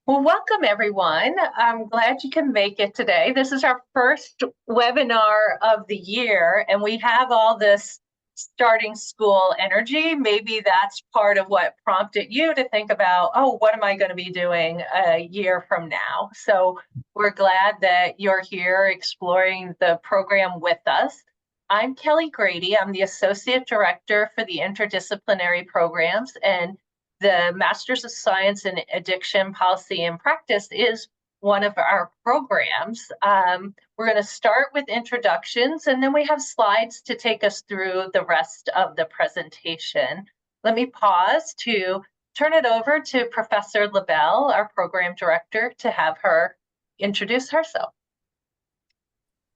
Well, welcome everyone. I'm glad you can make it today. This is our first webinar of the year, and we have all this starting school energy. Maybe that's part of what prompted you to think about, oh, what am I going to be doing a year from now? So we're glad that you're here exploring the program with us. I'm Kelly Grady. I'm the Associate Director for the Interdisciplinary Programs, and the Masters of Science in Addiction Policy and Practice is one of our programs. We're going to start with introductions, and then we have slides to take us through the rest of the presentation. Let me pause to turn it over to Professor LaBelle, our program director, to have her introduce herself.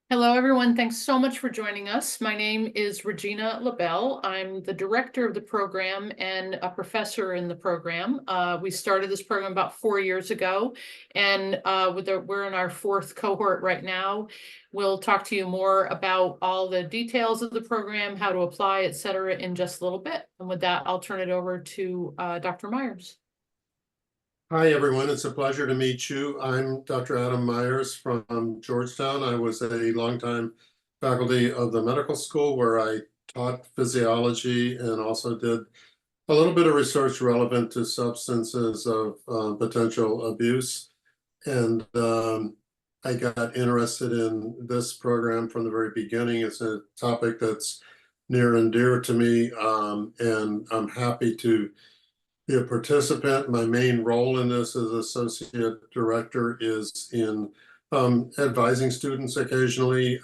Hello, everyone. Thanks so much for joining us. My name is Regina LaBelle. I'm the director of the program and a professor in the program. We started this program about 4 years ago, and we're in our 4th cohort right now. We'll talk to you more about all the details of the program, how to apply, et cetera, in just a little bit. And with that, I'll turn it over to Dr. Myers. Hi, everyone. It's a pleasure to meet you. I'm Dr. Adam Myers from Georgetown. I was a longtime faculty of the medical school where I taught physiology and also did a little bit of research relevant to substances of potential abuse. And I got interested in this program from the very beginning. It's a topic that's near and dear to me, and I'm happy to be a participant. My main role in this as associate director is in advising students occasionally,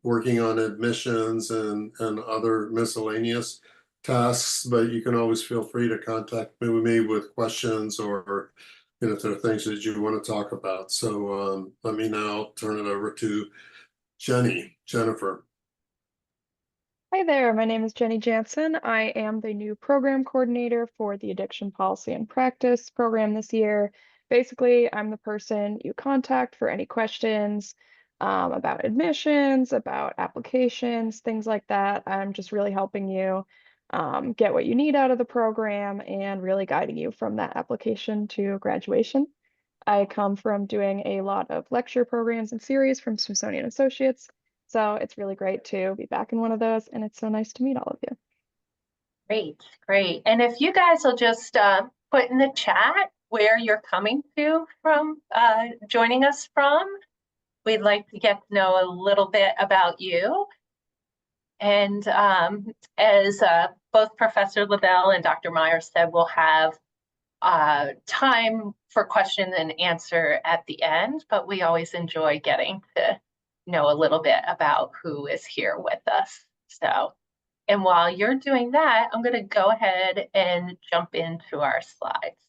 working on admissions and other miscellaneous tasks, but you can always feel free to contact me with questions or if there are things that you want to talk about. So let me now turn it over to Jennifer. Hi there, my name is Jenny Jansen. I am the new program coordinator for the Addiction Policy and Practice program this year. Basically, I'm the person you contact for any questions about admissions, about applications, things like that. I'm just really helping you get what you need out of the program and really guiding you from that application to graduation. I come from doing a lot of lecture programs and series from Smithsonian Associates. So it's really great to be back in one of those, and it's so nice to meet all of you. Great, great. And if you guys will just put in the chat where you're coming to from, joining us from, we'd like to get to know a little bit about you. And as both Professor LaBelle and Dr. Myers said, we'll have time for question and answer at the end, but we always enjoy getting to know a little bit about who is here with us. So, and while you're doing that, I'm going to go ahead and jump into our slides.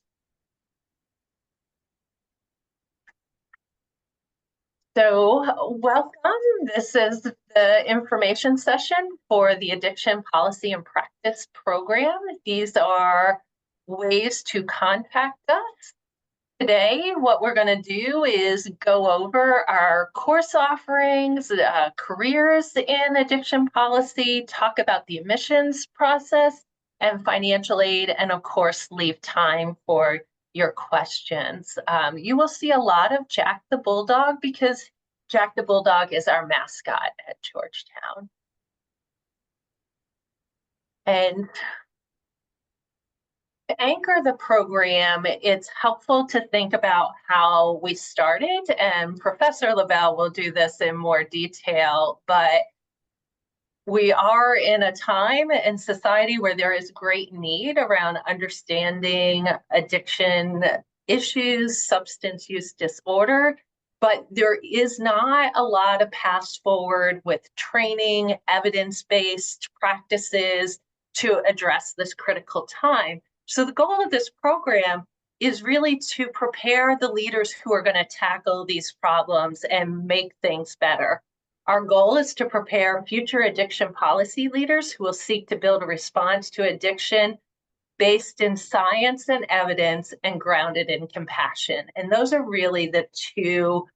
So welcome. This is the information session for the Addiction Policy and Practice program. These are ways to contact us. Today, what we're going to do is go over our course offerings, careers in addiction policy, talk about the admissions process and financial aid, and of course, leave time for your questions. You will see a lot of Jack the Bulldog because Jack the Bulldog is our mascot at Georgetown. And to anchor the program, it's helpful to think about how we started, and Professor LaBelle will do this in more detail, but we are in a time in society where there is great need around understanding addiction issues, substance use disorder, but there is not a lot of paths forward with training, evidence-based practices to address this critical time. So the goal of this program is really to prepare the leaders who are going to tackle these problems and make things better. Our goal is to prepare future addiction policy leaders who will seek to build a response to addiction based in science and evidence and grounded in compassion. And those are really the two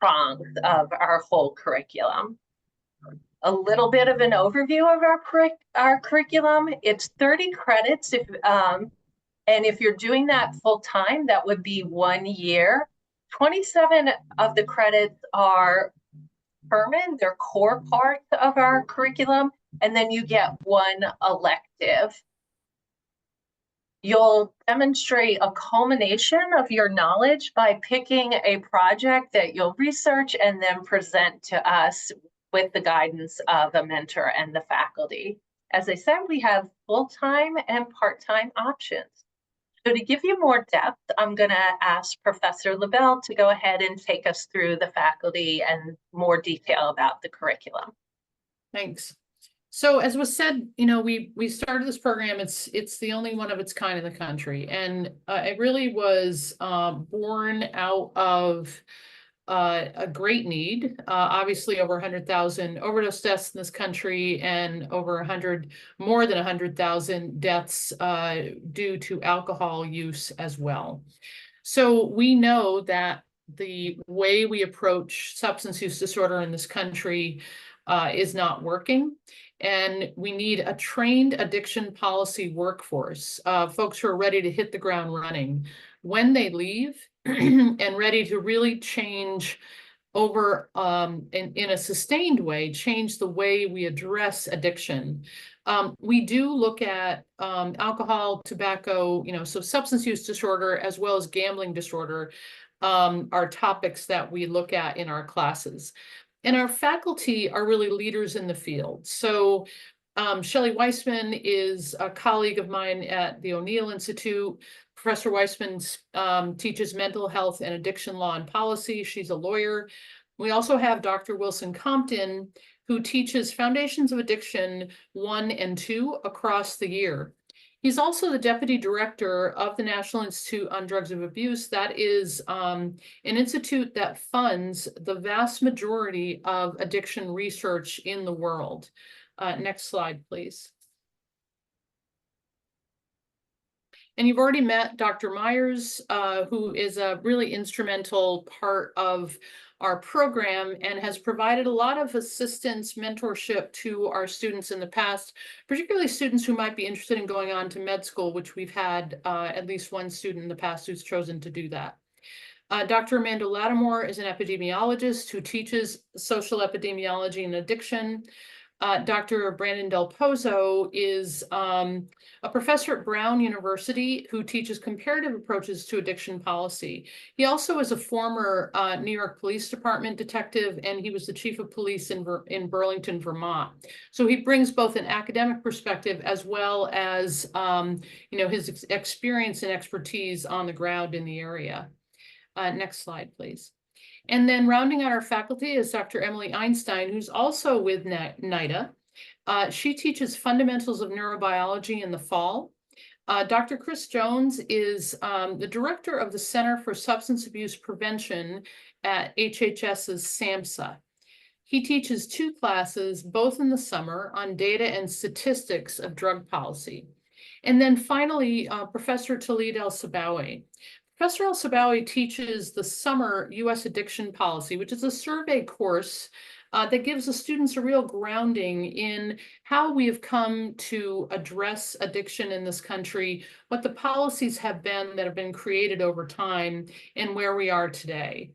prongs of our whole curriculum. A little bit of an overview of our curriculum. It's 30 credits And if you're doing that full time, that would be 1 year. 27 of the credits are determined, they're core parts of our curriculum, and then you get 1 elective. You'll demonstrate a culmination of your knowledge by picking a project that you'll research and then present to us with the guidance of a mentor and the faculty. As I said, we have full-time and part-time options. So to give you more depth, I'm going to ask Professor LaBelle to go ahead and take us through the faculty and more detail about the curriculum. Thanks. So as was said, you know, we started this program. It's the only one of its kind in the country, and it really was born out of a great need. Obviously, over 100,000 overdose deaths in this country, and over more than 100,000 deaths due to alcohol use as well. So we know that the way we approach substance use disorder in this country is not working. And we need a trained addiction policy workforce, folks who are ready to hit the ground running when they leave and ready to really change over in a sustained way, change the way we address addiction. We do look at alcohol, tobacco, you know, so substance use disorder as well as gambling disorder are topics that we look at in our classes. And our faculty are really leaders in the field. So Shelley Weissman is a colleague of mine at the O'Neill Institute. Professor Weissman teaches mental health and addiction law and policy. She's a lawyer. We also have Dr. Wilson Compton, who teaches Foundations of Addiction 1 and 2 across the year. He's also the deputy director of the National Institute on Drugs of Abuse. That is an institute that funds the vast majority of addiction research in the world. Next slide, please. And you've already met Dr. Myers, who is a really instrumental part of our program and has provided a lot of assistance, mentorship to our students in the past, particularly students who might be interested in going on to med school, which we've had at least one student in the past who's chosen to do that. Dr. Amanda Lattimore is an epidemiologist who teaches social epidemiology and addiction. Dr. Brandon Del Pozo is a professor at Brown University who teaches comparative approaches to addiction policy. He also is a former New York Police Department detective, and he was the chief of police in Burlington, Vermont. So he brings both an academic perspective as well as you know, his experience and expertise on the ground in the area. Next slide, please. And then rounding out our faculty is Dr. Emily Einstein, who's also with NIDA. She teaches fundamentals of neurobiology in the fall. Dr. Chris Jones is the director of the Center for Substance Abuse Prevention at HHS's SAMHSA. He teaches 2 classes, both in the summer, on data and statistics of drug policy. And then finally, Professor Talid El-Sabawy. Professor El-Sabawy teaches the summer U.S. addiction policy, which is a survey course that gives the students a real grounding in how we have come to address addiction in this country, what the policies have been that have been created over time, and where we are today.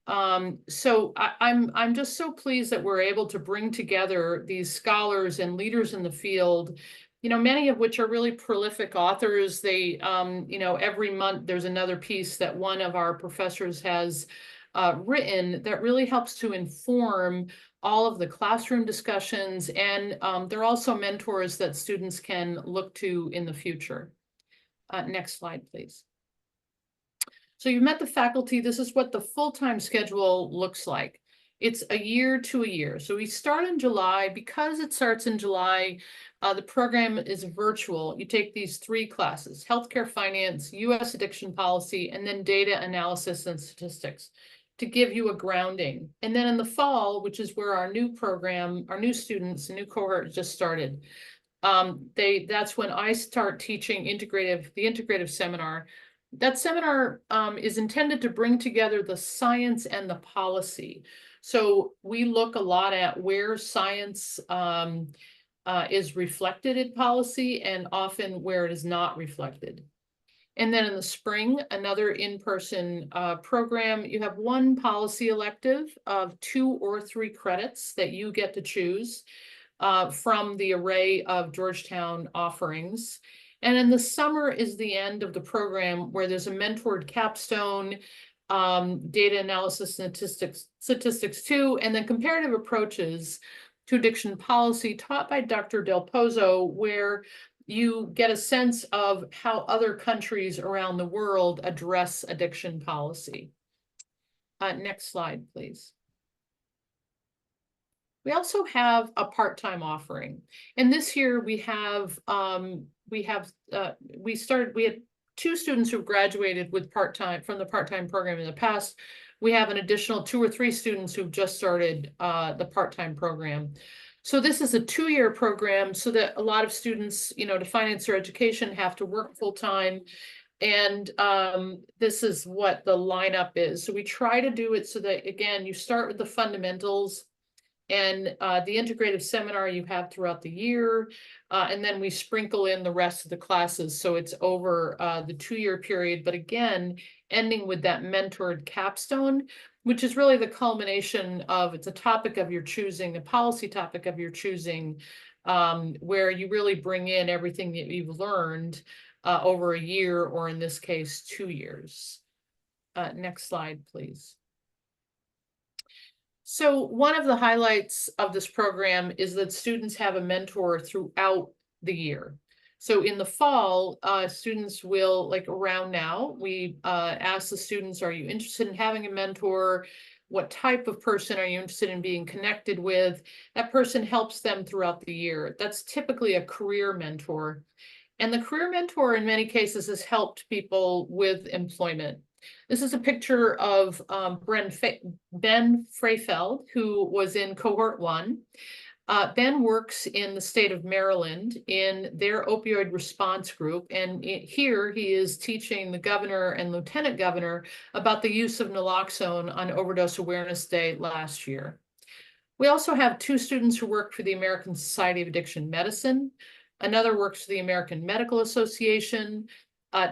So I'm just so pleased that we're able to bring together these scholars and leaders in the field, you know, many of which are really prolific authors. They, you know, every month there's another piece that one of our professors has written that really helps to inform all of the classroom discussions. And they're also mentors that students can look to in the future. Next slide, please. So you've met the faculty. This is what the full-time schedule looks like. It's a year to a year. So we start in July. Because it starts in July, the program is virtual. You take these 3 classes: healthcare finance, U.S. addiction policy, and then data analysis and statistics, to give you a grounding. And then in the fall, which is where our new program, our new students, the new cohort just started, that's when I start teaching the integrative seminar. That seminar is intended to bring together the science and the policy. So we look a lot at where science is reflected in policy and often where it is not reflected. And then in the spring, another in-person program. You have one policy elective of 2 or 3 credits that you get to choose from the array of Georgetown offerings. And in the summer is the end of the program where there's a mentored capstone, data analysis statistics 2, and then comparative approaches to addiction policy taught by Dr. Del Pozo, where you get a sense of how other countries around the world address addiction policy. Next slide, please. We also have a part-time offering. And this year we had 2 students who graduated with from the part-time program in the past. We have an additional 2 or 3 students who've just started the part-time program. So this is a 2-year program so that a lot of students, to finance their education have to work full-time. And this is what the lineup is. So we try to do it so that, again, you start with the fundamentals and the integrative seminar you have throughout the year. And then we sprinkle in the rest of the classes. So it's over the 2-year period, but again, ending with that mentored capstone, which is really the culmination of, it's a topic of your choosing, a policy topic of your choosing, where you really bring in everything that you've learned over a year, or in this case, 2 years. Next slide, please. So one of the highlights of this program is that students have a mentor throughout the year. So in the fall, students will, like around now, we ask the students, are you interested in having a mentor? What type of person are you interested in being connected with? That person helps them throughout the year. That's typically a career mentor. And the career mentor in many cases has helped people with employment. This is a picture of Ben Freyfeld, who was in cohort 1. Ben works in the state of Maryland in their opioid response group. And here he is teaching the governor and lieutenant governor about the use of naloxone on Overdose Awareness Day last year. We also have 2 students who work for the American Society of Addiction Medicine. Another works for the American Medical Association.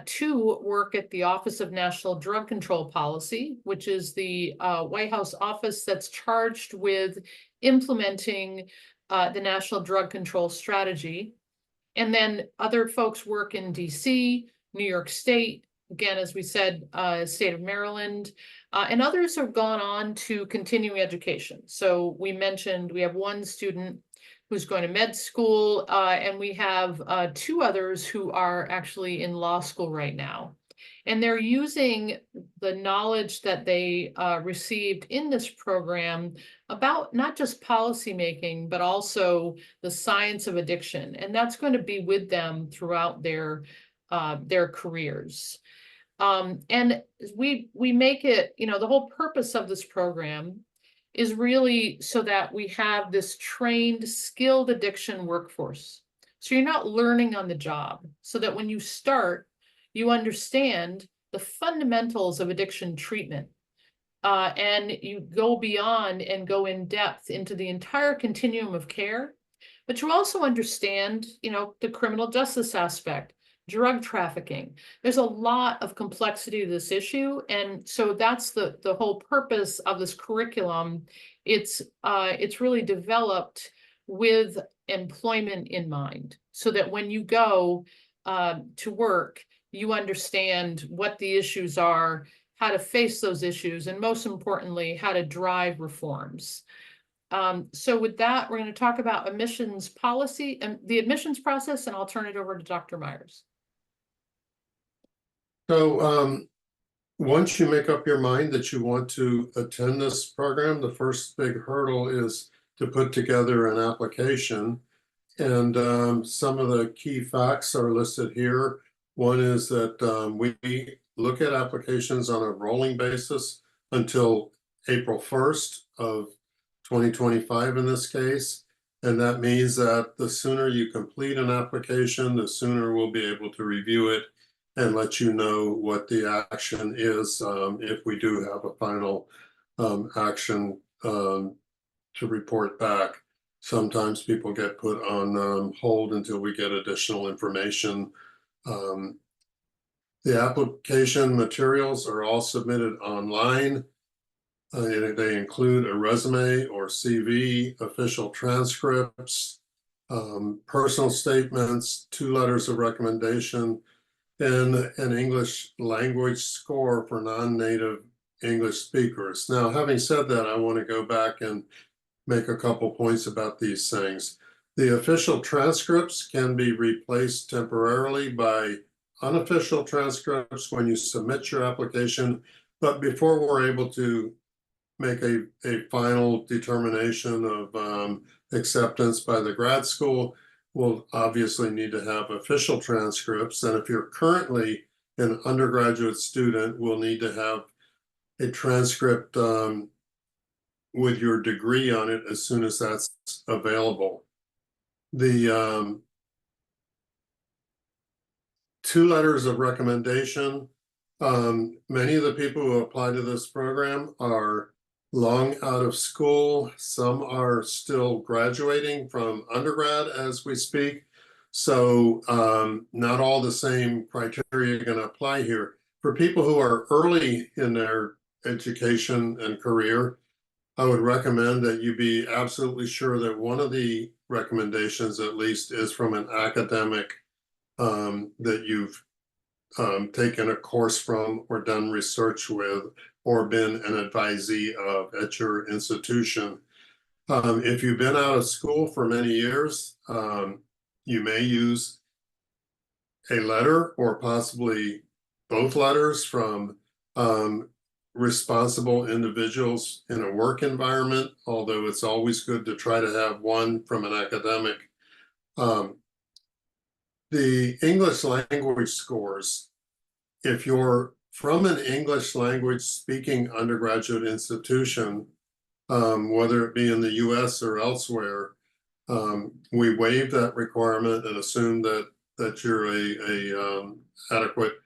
2 work at the Office of National Drug Control Policy, which is the White House office that's charged with implementing the National Drug Control Strategy. And then other folks work in DC, New York State, again, as we said, state of Maryland, and others have gone on to continuing education. So we mentioned we have 1 student who's going to med school, and we have 2 others who are actually in law school right now. And they're using the knowledge that they received in this program about not just policymaking, but also the science of addiction. And that's going to be with them throughout their careers. And we make it, the whole purpose of this program is really so that we have this trained, skilled addiction workforce. So you're not learning on the job, so that when you start, you understand the fundamentals of addiction treatment. And you go beyond and go in depth into the entire continuum of care, but you also understand, the criminal justice aspect, drug trafficking. There's a lot of complexity to this issue. And so that's the whole purpose of this curriculum. It's really developed with employment in mind, so that when you go to work, you understand what the issues are, how to face those issues, and most importantly, how to drive reforms. So with that, we're going to talk about admissions policy and the admissions process, and I'll turn it over to Dr. Myers. So once you make up your mind that you want to attend this program, the first big hurdle is to put together an application. And some of the key facts are listed here. One is that we look at applications on a rolling basis until April 1st of 2025 in this case. And that means that the sooner you complete an application, the sooner we'll be able to review it and let you know what the action is if we do have a final action to report back. Sometimes people get put on hold until we get additional information. The application materials are all submitted online. They include a resume or CV, official transcripts, personal statements, 2 letters of recommendation, and an English language score for non-native English speakers. Now, having said that, I want to go back and make a couple points about these things. The official transcripts can be replaced temporarily by unofficial transcripts when you submit your application, but before we're able to make a final determination of acceptance by the grad school, we'll obviously need to have official transcripts. And if you're currently an undergraduate student, we'll need to have a transcript with your degree on it as soon as that's available. The 2 letters of recommendation, many of the people who apply to this program are long out of school. Some are still graduating from undergrad as we speak. So not all the same criteria are going to apply here. For people who are early in their education and career, I would recommend that you be absolutely sure that one of the recommendations at least is from an academic that you've taken a course from or done research with or been an advisee of at your institution. If you've been out of school for many years, you may use a letter or possibly both letters from responsible individuals in a work environment, although it's always good to try to have one from an academic. The English language scores, if you're from an English language speaking undergraduate institution, whether it be in the US or elsewhere, we waive that requirement and assume that you're a adequate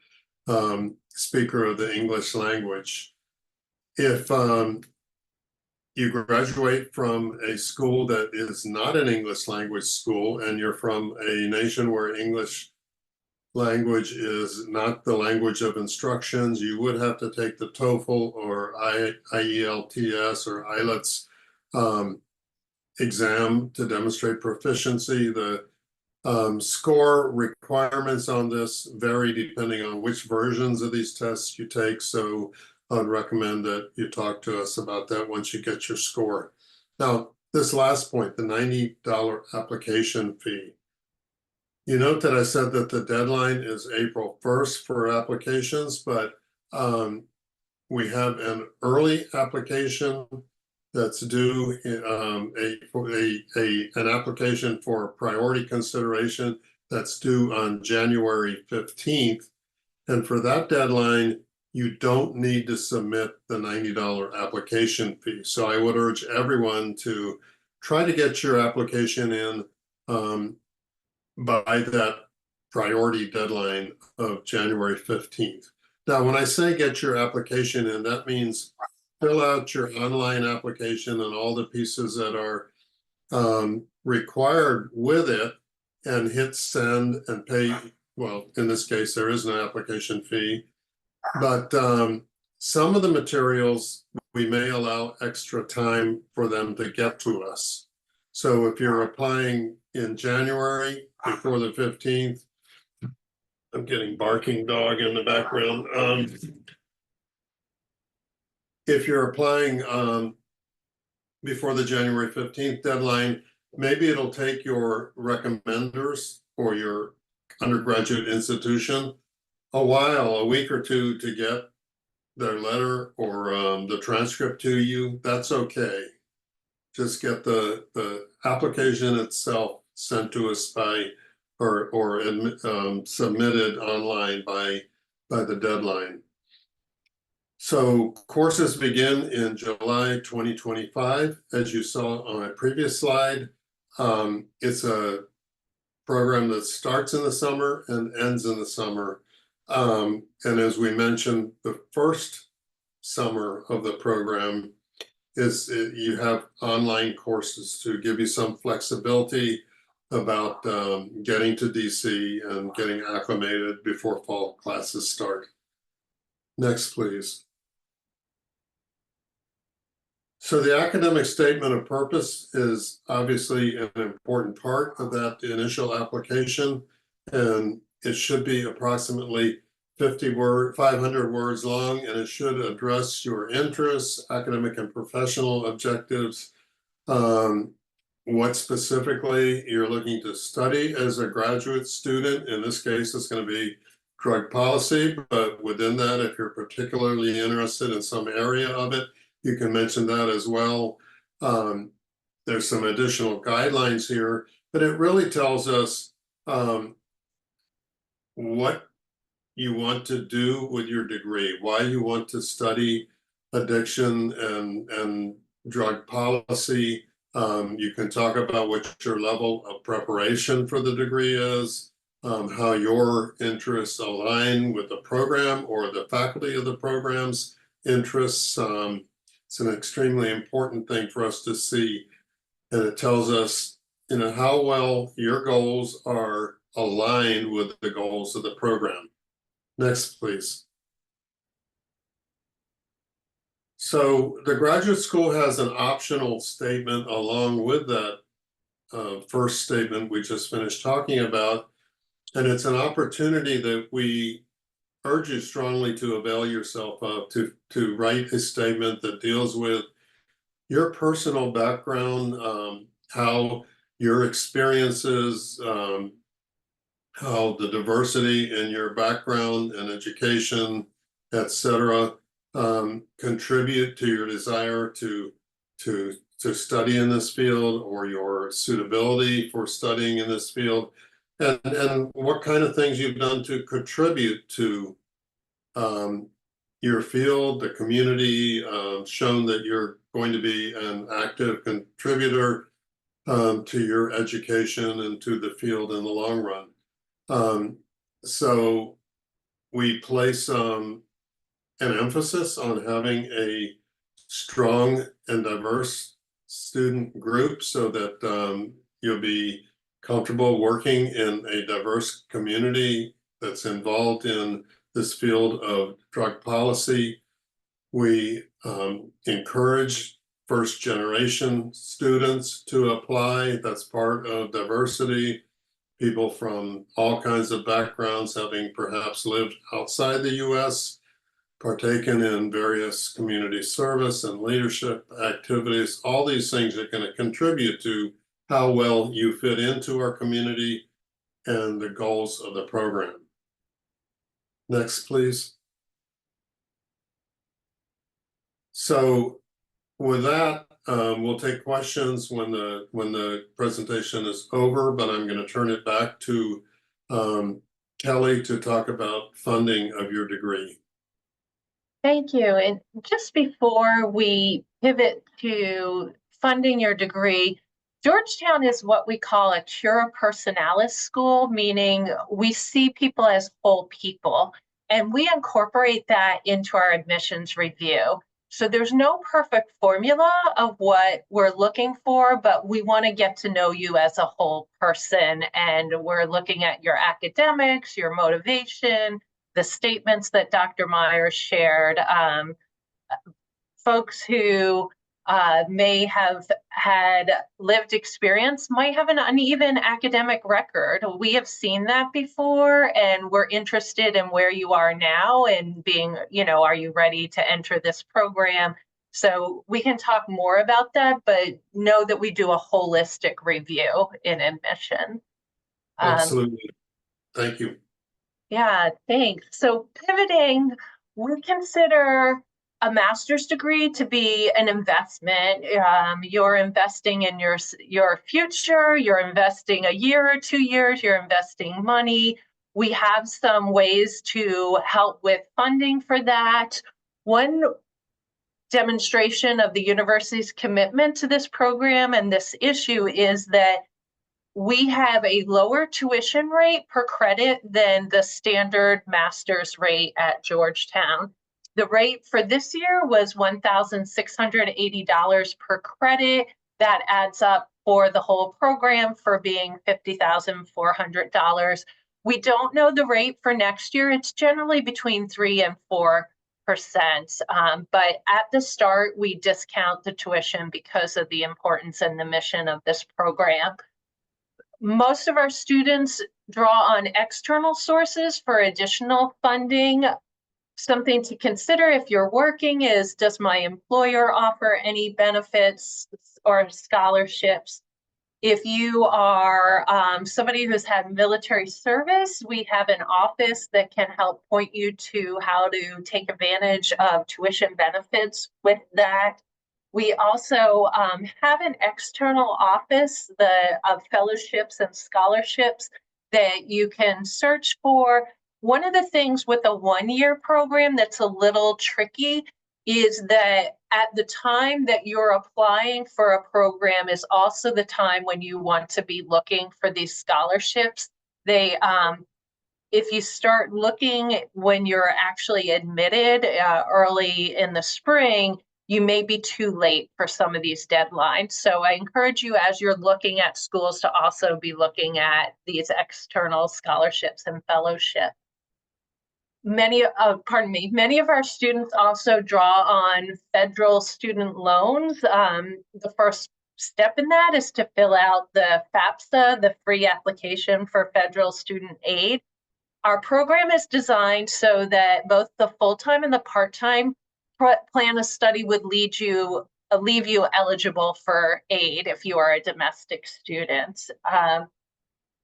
speaker of the English language. If you graduate from a school that is not an English language school and you're from a nation where English language is not the language of instructions, you would have to take the TOEFL or IELTS or IELTS exam to demonstrate proficiency. The score requirements on this vary depending on which versions of these tests you take. So I'd recommend that you talk to us about that once you get your score. Now, this last point, the $90 application fee. You note that I said that the deadline is April 1st for applications, but we have an early application that's due, an application for priority consideration that's due on January 15th. And for that deadline, you don't need to submit the $90 application fee. So I would urge everyone to try to get your application in by that priority deadline of January 15th. Now, when I say get your application in, that means fill out your online application and all the pieces that are required with it and hit send and pay. Well, in this case, there is an application fee, but some of the materials, we may allow extra time for them to get to us. So if you're applying in January before the 15th, I'm getting barking dog in the background. If you're applying before the January 15th deadline, maybe it'll take your recommenders or your undergraduate institution a while, a week or two, to get their letter or the transcript to you. That's okay. Just get the application itself sent to us by or submitted online by the deadline. So courses begin in July 2025. As you saw on a previous slide, it's a program that starts in the summer and ends in the summer. And as we mentioned, the first summer of the program is you have online courses to give you some flexibility about getting to DC and getting acclimated before fall classes start. Next, please. So the academic statement of purpose is obviously an important part of that initial application, and it should be approximately 500 words long, and it should address your interests, academic and professional objectives, what specifically you're looking to study as a graduate student. In this case, it's going to be drug policy, but within that, if you're particularly interested in some area of it, you can mention that as well. There's some additional guidelines here, but it really tells us what you want to do with your degree, why you want to study addiction and drug policy. You can talk about what your level of preparation for the degree is, how your interests align with the program or the faculty of the program's interests. It's an extremely important thing for us to see, and it tells us, how well your goals are aligned with the goals of the program. Next, please. So the graduate school has an optional statement along with that first statement we just finished talking about, and it's an opportunity that we urge you strongly to avail yourself of, to write a statement that deals with your personal background, how your experiences, how the diversity in your background and education, etc., contribute to your desire to study in this field, or your suitability for studying in this field, and what kind of things you've done to contribute to your field, the community, shown that you're going to be an active contributor to your education and to the field in the long run. So we place an emphasis on having a strong and diverse student group so that you'll be comfortable working in a diverse community that's involved in this field of drug policy. We encourage first generation students to apply. That's part of diversity. People from all kinds of backgrounds, having perhaps lived outside the US, partaken in various community service and leadership activities. All these things are going to contribute to how well you fit into our community and the goals of the program. Next, please. So with that, we'll take questions when the presentation is over, but I'm going to turn it back to Kelly to talk about funding of your degree. Thank you. And just before we pivot to funding your degree, Georgetown is what we call a cura personalis school, meaning we see people as whole people, and we incorporate that into our admissions review. So there's no perfect formula of what we're looking for, but we want to get to know you as a whole person, and we're looking at your academics, your motivation, the statements that Dr. Myers shared. Folks who may have had lived experience might have an uneven academic record. We have seen that before, and we're interested in where you are now and being, are you ready to enter this program? So we can talk more about that, but know that we do a holistic review in admission. Absolutely. Thank you. Yeah, thanks. So pivoting, we consider a master's degree to be an investment. You're investing in your future, you're investing a year or 2 years, you're investing money. We have some ways to help with funding for that. One demonstration of the university's commitment to this program and this issue is that we have a lower tuition rate per credit than the standard master's rate at Georgetown. The rate for this year was $1,680 per credit. That adds up for the whole program for being $50,400. We don't know the rate for next year. It's generally between 3 and 4%. But at the start, we discount the tuition because of the importance and the mission of this program. Most of our students draw on external sources for additional funding. Something to consider if you're working is, does my employer offer any benefits or scholarships? If you are somebody who's had military service, we have an office that can help point you to how to take advantage of tuition benefits with that. We also have an external office of fellowships and scholarships that you can search for. One of the things with a one-year program that's a little tricky is that at the time that you're applying for a program is also the time when you want to be looking for these scholarships. They, if you start looking when you're actually admitted early in the spring, you may be too late for some of these deadlines. So I encourage you, as you're looking at schools, to also be looking at these external scholarships and fellowships. Many of our students also draw on federal student loans. The first step in that is to fill out the FAFSA, the free application for federal student aid. Our program is designed so that both the full-time and the part-time plan of study would leave you eligible for aid if you are a domestic student.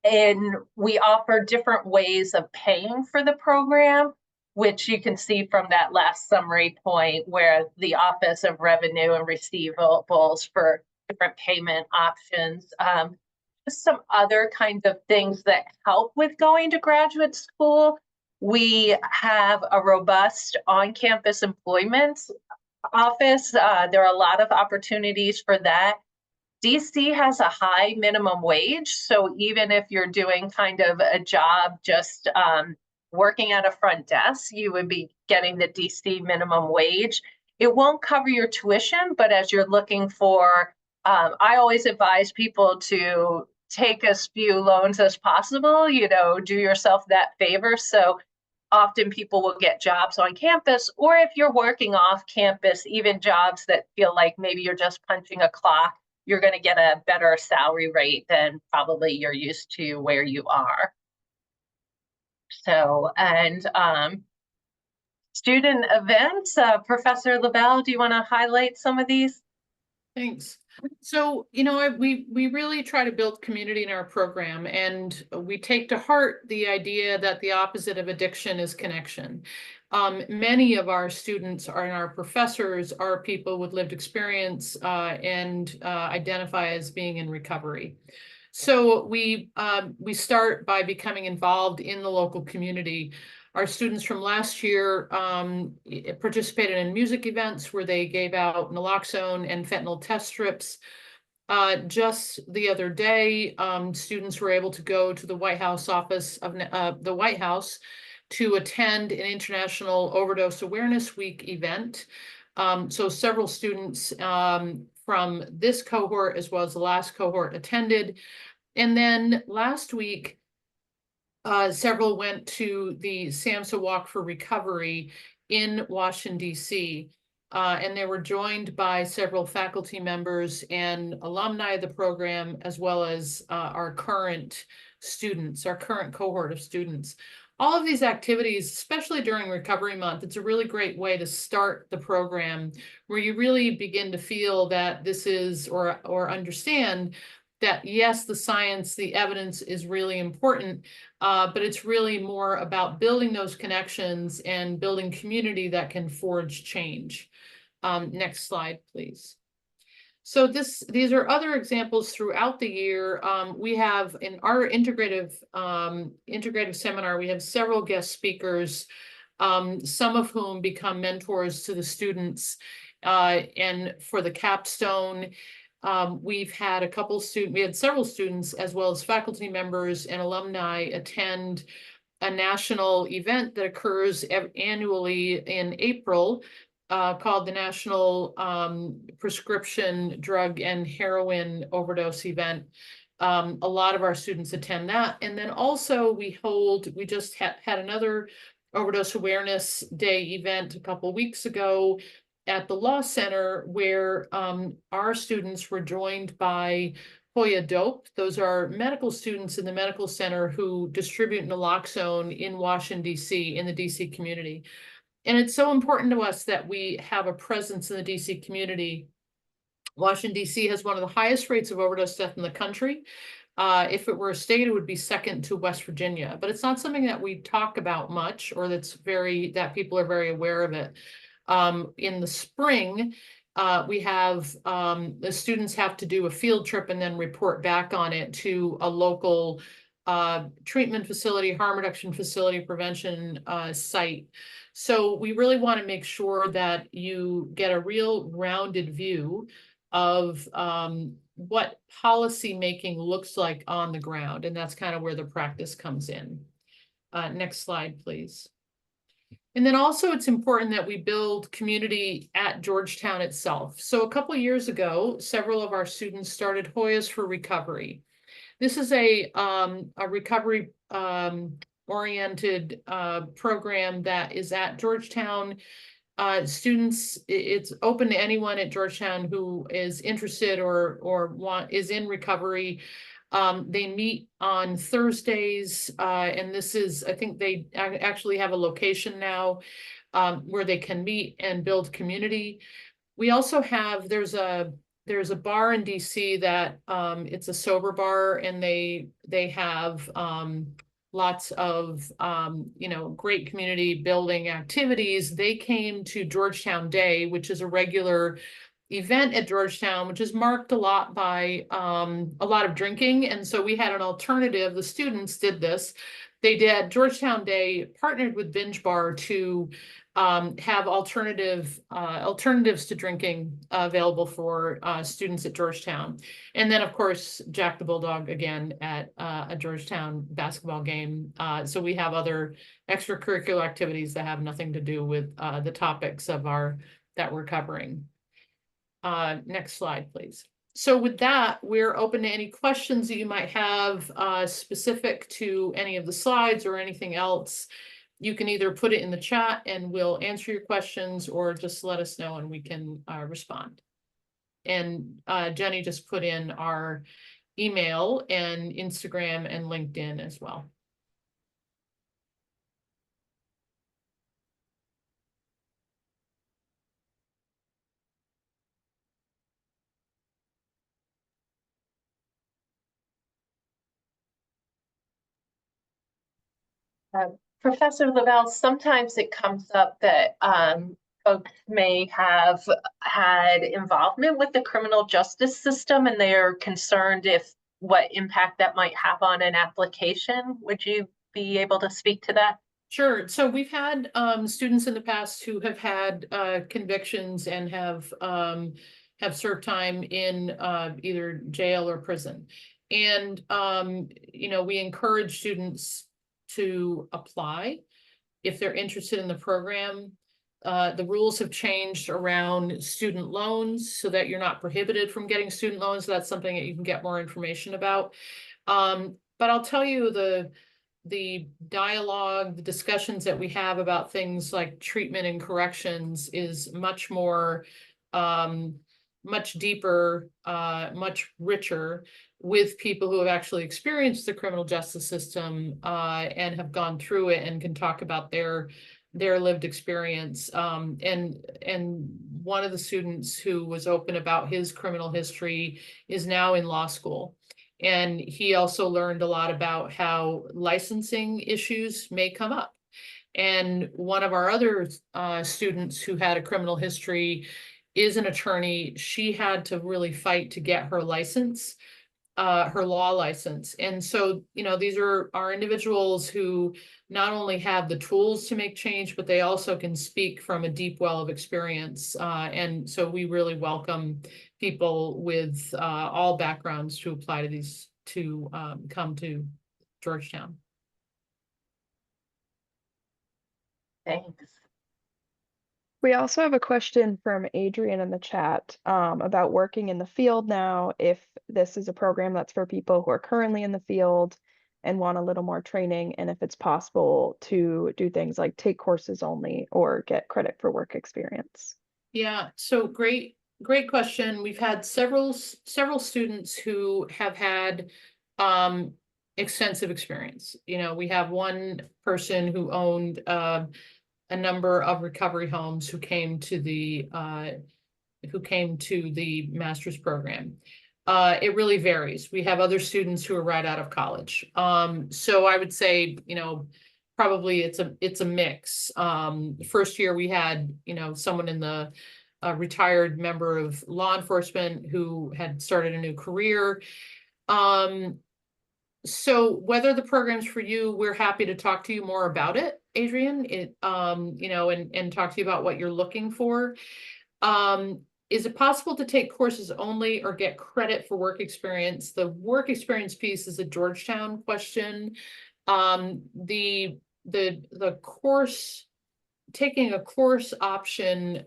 And we offer different ways of paying for the program, which you can see from that last summary point where the Office of Revenue and Receivables for different payment options. Just some other kinds of things that help with going to graduate school. We have a robust on-campus employment office. There are a lot of opportunities for that. DC has a high minimum wage, so even if you're doing kind of a job just working at a front desk, you would be getting the DC minimum wage. It won't cover your tuition, but as you're looking for, I always advise people to take as few loans as possible, do yourself that favor. So often people will get jobs on campus, or if you're working off campus, even jobs that feel like maybe you're just punching a clock, you're going to get a better salary rate than probably you're used to where you are. So, and student events, Professor LaBelle, do you want to highlight some of these? Thanks. So, we really try to build community in our program, and we take to heart the idea that the opposite of addiction is connection. Many of our students and our professors are people with lived experience and identify as being in recovery. So we start by becoming involved in the local community. Our students from last year participated in music events where they gave out naloxone and fentanyl test strips. Just the other day, students were able to go to the White House office of the White House to attend an International Overdose Awareness Week event. So several students from this cohort as well as the last cohort attended. And then last week, several went to the SAMHSA Walk for Recovery in Washington, D.C., and they were joined by several faculty members and alumni of the program, as well as our current students, our current cohort of students. All of these activities, especially during Recovery Month, it's a really great way to start the program where you really begin to feel that this is, or understand that yes, the science, the evidence is really important, but it's really more about building those connections and building community that can forge change. Next slide, please. So these are other examples throughout the year. We have in our integrative seminar, we have several guest speakers, some of whom become mentors to the students. And for the capstone, we've had we had several students as well as faculty members and alumni attend a national event that occurs annually in April called the National Prescription Drug and Heroin Overdose Event. A lot of our students attend that. And then also we just had another Overdose Awareness Day event a couple weeks ago at the Law Center, where our students were joined by Hoya Dope. Those are medical students in the medical center who distribute naloxone in Washington, D.C., in the D.C. community. And it's so important to us that we have a presence in the D.C. community. Washington, D.C. has one of the highest rates of overdose death in the country. If it were a state, it would be second to West Virginia, but it's not something that we talk about much, or that people are very aware of it. In the spring, we have the students have to do a field trip and then report back on it to a local treatment facility, harm reduction facility, prevention site. So we really want to make sure that you get a real rounded view of what policy making looks like on the ground, and that's kind of where the practice comes in. Next slide, please. And then also it's important that we build community at Georgetown itself. So a couple of years ago, several of our students started Hoyas for Recovery. This is a recovery oriented program that is at Georgetown. Students, it's open to anyone at Georgetown who is interested or is in recovery. They meet on Thursdays, and this is, I think they actually have a location now where they can meet and build community. We also have, there's a bar in DC that it's a sober bar, and they have lots of great community building activities. They came to Georgetown Day, which is a regular event at Georgetown, which is marked a lot by a lot of drinking. And so we had an alternative. The students did this. They did Georgetown Day, partnered with Binge Bar to have alternatives to drinking available for students at Georgetown. And then, of course, Jack the Bulldog again at a Georgetown basketball game. So we have other extracurricular activities that have nothing to do with the topics that we're covering. Next slide, please. So with that, we're open to any questions that you might have specific to any of the slides or anything else. You can either put it in the chat and we'll answer your questions, or just let us know and we can respond. And Jenny just put in our email and Instagram and LinkedIn as well. Professor Lavelle, sometimes it comes up that folks may have had involvement with the criminal justice system, and they're concerned what impact that might have on an application. Would you be able to speak to that? Sure. So we've had students in the past who have had convictions and have served time in either jail or prison. And, we encourage students to apply if they're interested in the program. The rules have changed around student loans so that you're not prohibited from getting student loans. So that's something that you can get more information about. But I'll tell you the dialogue, the discussions that we have about things like treatment and corrections is much more, much deeper, much richer, with people who have actually experienced the criminal justice system and have gone through it and can talk about their lived experience. And one of the students who was open about his criminal history is now in law school. And he also learned a lot about how licensing issues may come up. And one of our other students who had a criminal history is an attorney. She had to really fight to get her license, her law license. And so, these are individuals who not only have the tools to make change, but they also can speak from a deep well of experience. And so we really welcome people with all backgrounds to apply to these, to come to Georgetown. Thanks. We also have a question from Adrian in the chat about working in the field now, if this is a program that's for people who are currently in the field and want a little more training, and if it's possible to do things like take courses only or get credit for work experience. Yeah, so great question. We've had several students who have had extensive experience. You know, we have one person who owned a number of recovery homes who came to the master's program. It really varies. We have other students who are right out of college. So I would say, you know, probably it's a mix. First year we had, you know, someone in the retired member of law enforcement who had started a new career. So whether the program's for you, we're happy to talk to you more about it, Adrian. You know, and talk to you about what you're looking for. Is it possible to take courses only or get credit for work experience? The work experience piece is a Georgetown question. The course, taking a course option,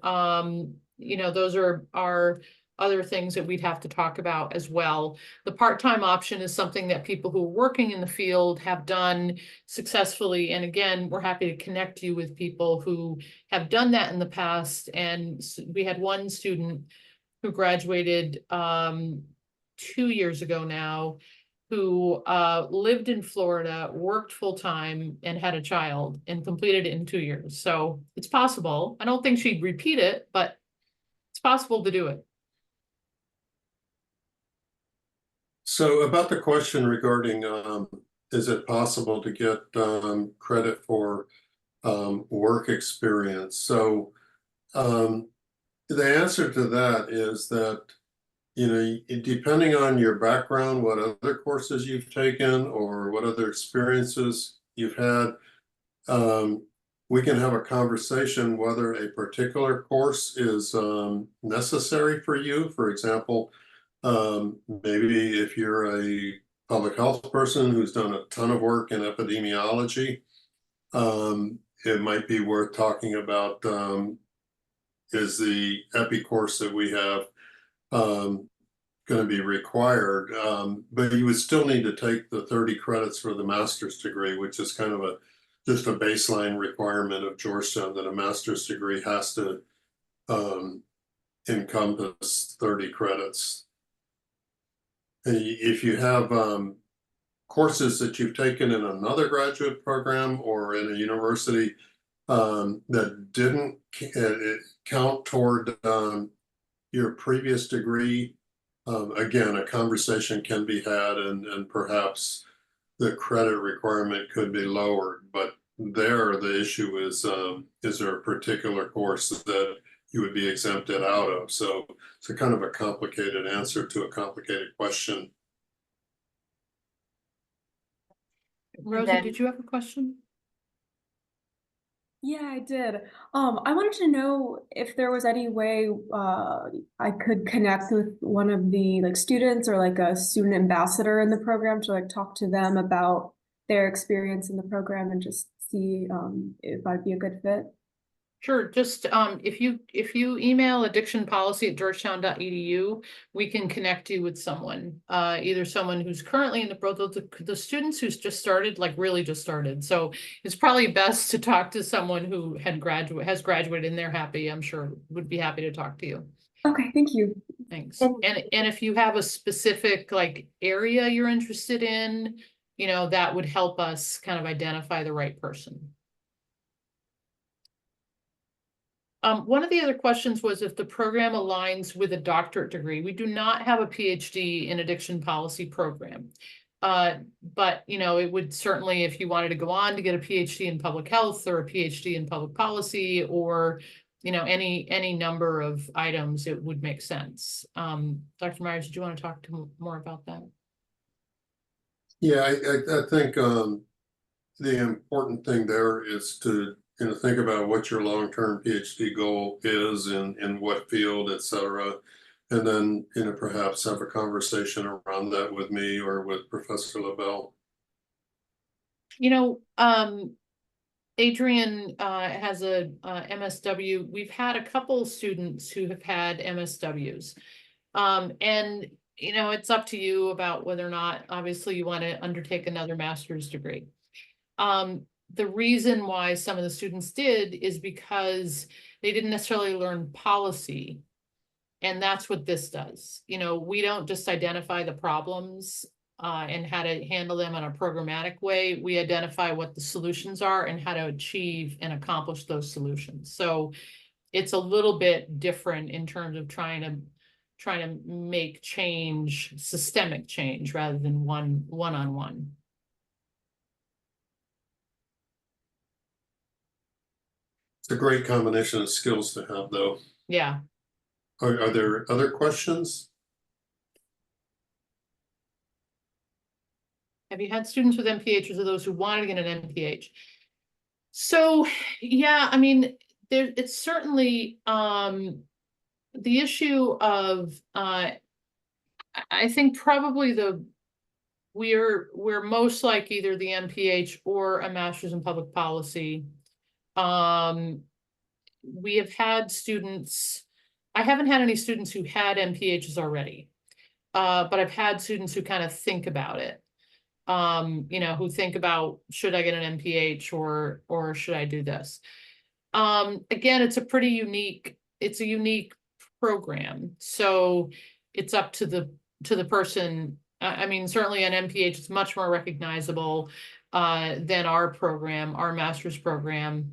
you know, those are other things that we'd have to talk about as well. The part-time option is something that people who are working in the field have done successfully. And again, we're happy to connect you with people who have done that in the past. And we had one student who graduated 2 years ago now, who lived in Florida, worked full-time and had a child and completed it in 2 years. So it's possible. I don't think she'd repeat it, but it's possible to do it. So about the question regarding, is it possible to get credit for work experience? So the answer to that is that, you know, depending on your background, what other courses you've taken or what other experiences you've had, we can have a conversation whether a particular course is necessary for you. For example, maybe if you're a public health person who's done a ton of work in epidemiology, it might be worth talking about, is the EPI course that we have going to be required, but you would still need to take the 30 credits for the master's degree, which is kind of just a baseline requirement of Georgetown, that a master's degree has to encompass 30 credits. If you have courses that you've taken in another graduate program or in a university that didn't count toward your previous degree, again, a conversation can be had, and perhaps the credit requirement could be lowered. But there, the issue is there a particular course that you would be exempted out of? So it's a kind of a complicated answer to a complicated question. Rosie, did you have a question? Yeah, I did. I wanted to know if there was any way I could connect with one of the students or like a student ambassador in the program to talk to them about their experience in the program and just see if I'd be a good fit. Sure. Just if you email addictionpolicy@georgetown.edu, we can connect you with someone, either someone who's currently in the program, the students who's just started, really just started. So it's probably best to talk to someone who has graduated and they're happy. I'm sure would be happy to talk to you. Okay, thank you. Thanks. And if you have a specific area you're interested in, you know, that would help us kind of identify the right person. One of the other questions was if the program aligns with a doctorate degree. We do not have a PhD in addiction policy program. But, you know, it would certainly, if you wanted to go on to get a PhD in public health or a PhD in public policy, or, you know, any number of items, it would make sense. Dr. Myers, did you want to talk more about that? Yeah, I think the important thing there is to think about what your long-term PhD goal is in what field, et cetera, and then perhaps have a conversation around that with me or with Professor LaBelle. You know, Adrian has a MSW. We've had a couple students who have had MSWs. And you know, it's up to you about whether or not, obviously, you want to undertake another master's degree. The reason why some of the students did is because they didn't necessarily learn policy. And that's what this does. You know, we don't just identify the problems and how to handle them in a programmatic way. We identify what the solutions are and how to achieve and accomplish those solutions. So it's a little bit different in terms of trying to make change, systemic change, rather than one-on-one. It's a great combination of skills to have, though. Yeah. Are there other questions? Have you had students with MPH or those who wanted to get an MPH? So, yeah, I mean, it's certainly the issue of I think probably we're most like either the MPH or a master's in public policy. We have had students. I haven't had any students who had MPHs already, but I've had students who kind of think about it. You know, who think about, should I get an MPH or should I do this? Again, it's a unique program. So it's up to the person. I mean, certainly an MPH is much more recognizable than our program, our master's program.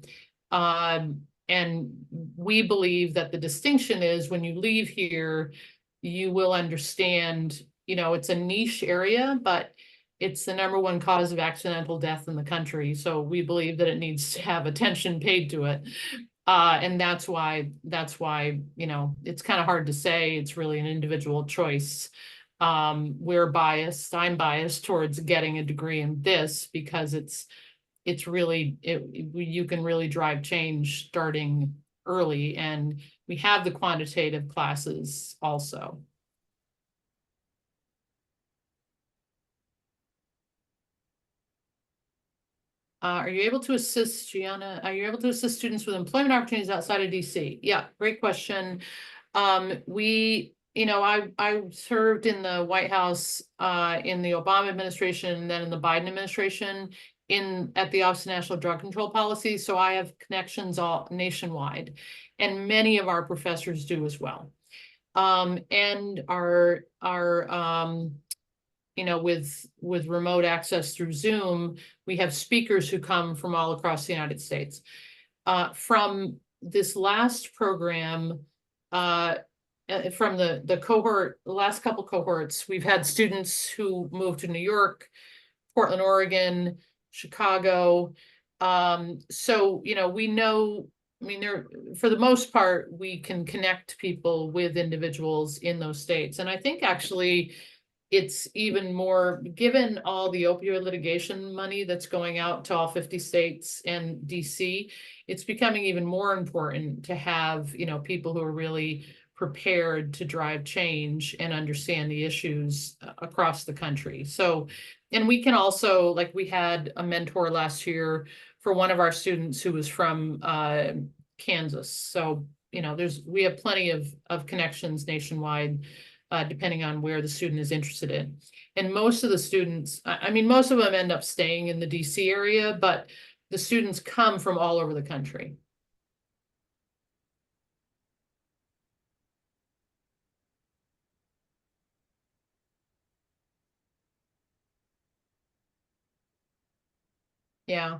And we believe that the distinction is when you leave here, you will understand, you know, it's a niche area, but it's the #1 cause of accidental death in the country. So we believe that it needs to have attention paid to it. And that's why, you know, it's kind of hard to say. It's really an individual choice. We're biased. I'm biased towards getting a degree in this because it's really, you can really drive change starting early, and we have the quantitative classes also. Are you able to assist, Gianna? Are you able to assist students with employment opportunities outside of DC? Yeah, great question. You know, I served in the White House in the Obama administration and then in the Biden administration at the Office of National Drug Control Policy. So I have connections all nationwide, and many of our professors do as well. And our you know, with remote access through Zoom, we have speakers who come from all across the United States. From this last program, from the last couple cohorts, we've had students who moved to New York, Portland, Oregon, Chicago. So, you know, we know, I mean, for the most part, we can connect people with individuals in those states. And I think actually it's even more, given all the opioid litigation money that's going out to all 50 states and DC, it's becoming even more important to have, you know, people who are really prepared to drive change and understand the issues across the country. So, and we can also, like, we had a mentor last year for one of our students who was from Kansas. So, you know, we have plenty of connections nationwide, depending on where the student is interested in. And most of the students, I mean, most of them end up staying in the DC area, but the students come from all over the country. Yeah.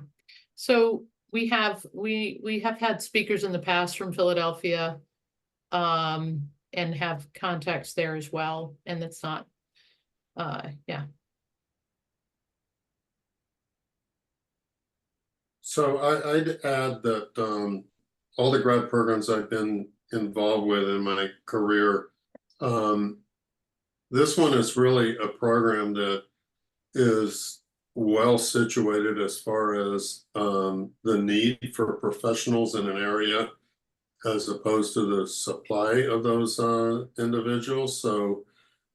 So we have had speakers in the past from Philadelphia, and have contacts there as well. And that's not, yeah. So I'd add that all the grad programs I've been involved with in my career, this one is really a program that is well situated as far as the need for professionals in an area, as opposed to the supply of those individuals. So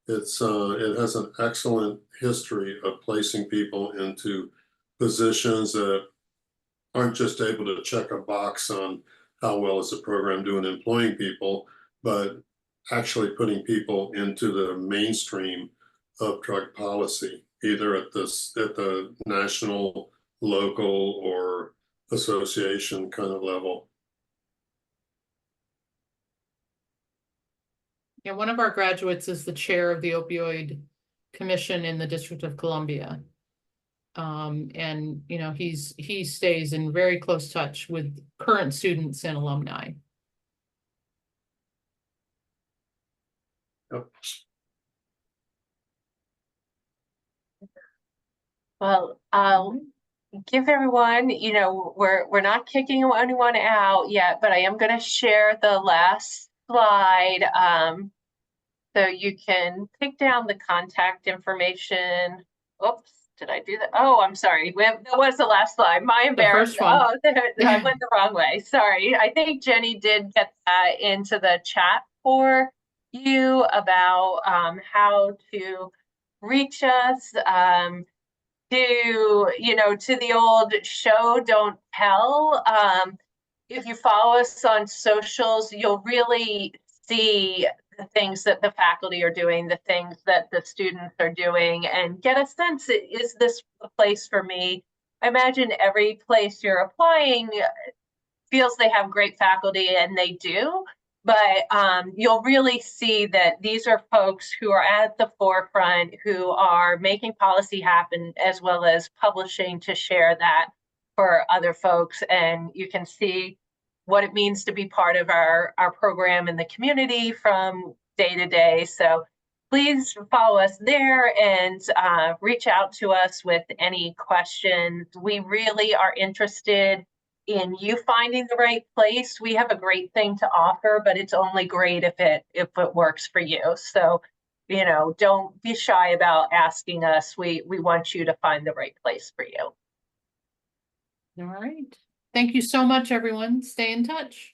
it has an excellent history of placing people into positions that aren't just able to check a box on how well is the program doing employing people, but actually putting people into the mainstream of drug policy, either at the national, local, or association kind of level. Yeah, one of our graduates is the chair of the opioid commission in the District of Columbia. And you know, he stays in very close touch with current students and alumni. Yep. Well, I'll give everyone, you know, we're not kicking anyone out yet, but I am going to share the last slide. So you can take down the contact information. Oops, did I do that? Oh, I'm sorry. That was the last slide. My embarrassment. Oh, I went the wrong way. Sorry. I think Jenny did get that into the chat for you about how to reach us. To the old show, don't tell. If you follow us on socials, you'll really see the things that the faculty are doing, the things that the students are doing, and get a sense, is this a place for me? I imagine every place you're applying feels they have great faculty, and they do. But you'll really see that these are folks who are at the forefront, who are making policy happen, as well as publishing to share that for other folks. And you can see what it means to be part of our program in the community from day to day. So please follow us there and reach out to us with any questions. We really are interested in you finding the right place. We have a great thing to offer, but it's only great if it works for you. So, you know, don't be shy about asking us. We want you to find the right place for you. All right. Thank you so much, everyone. Stay in touch.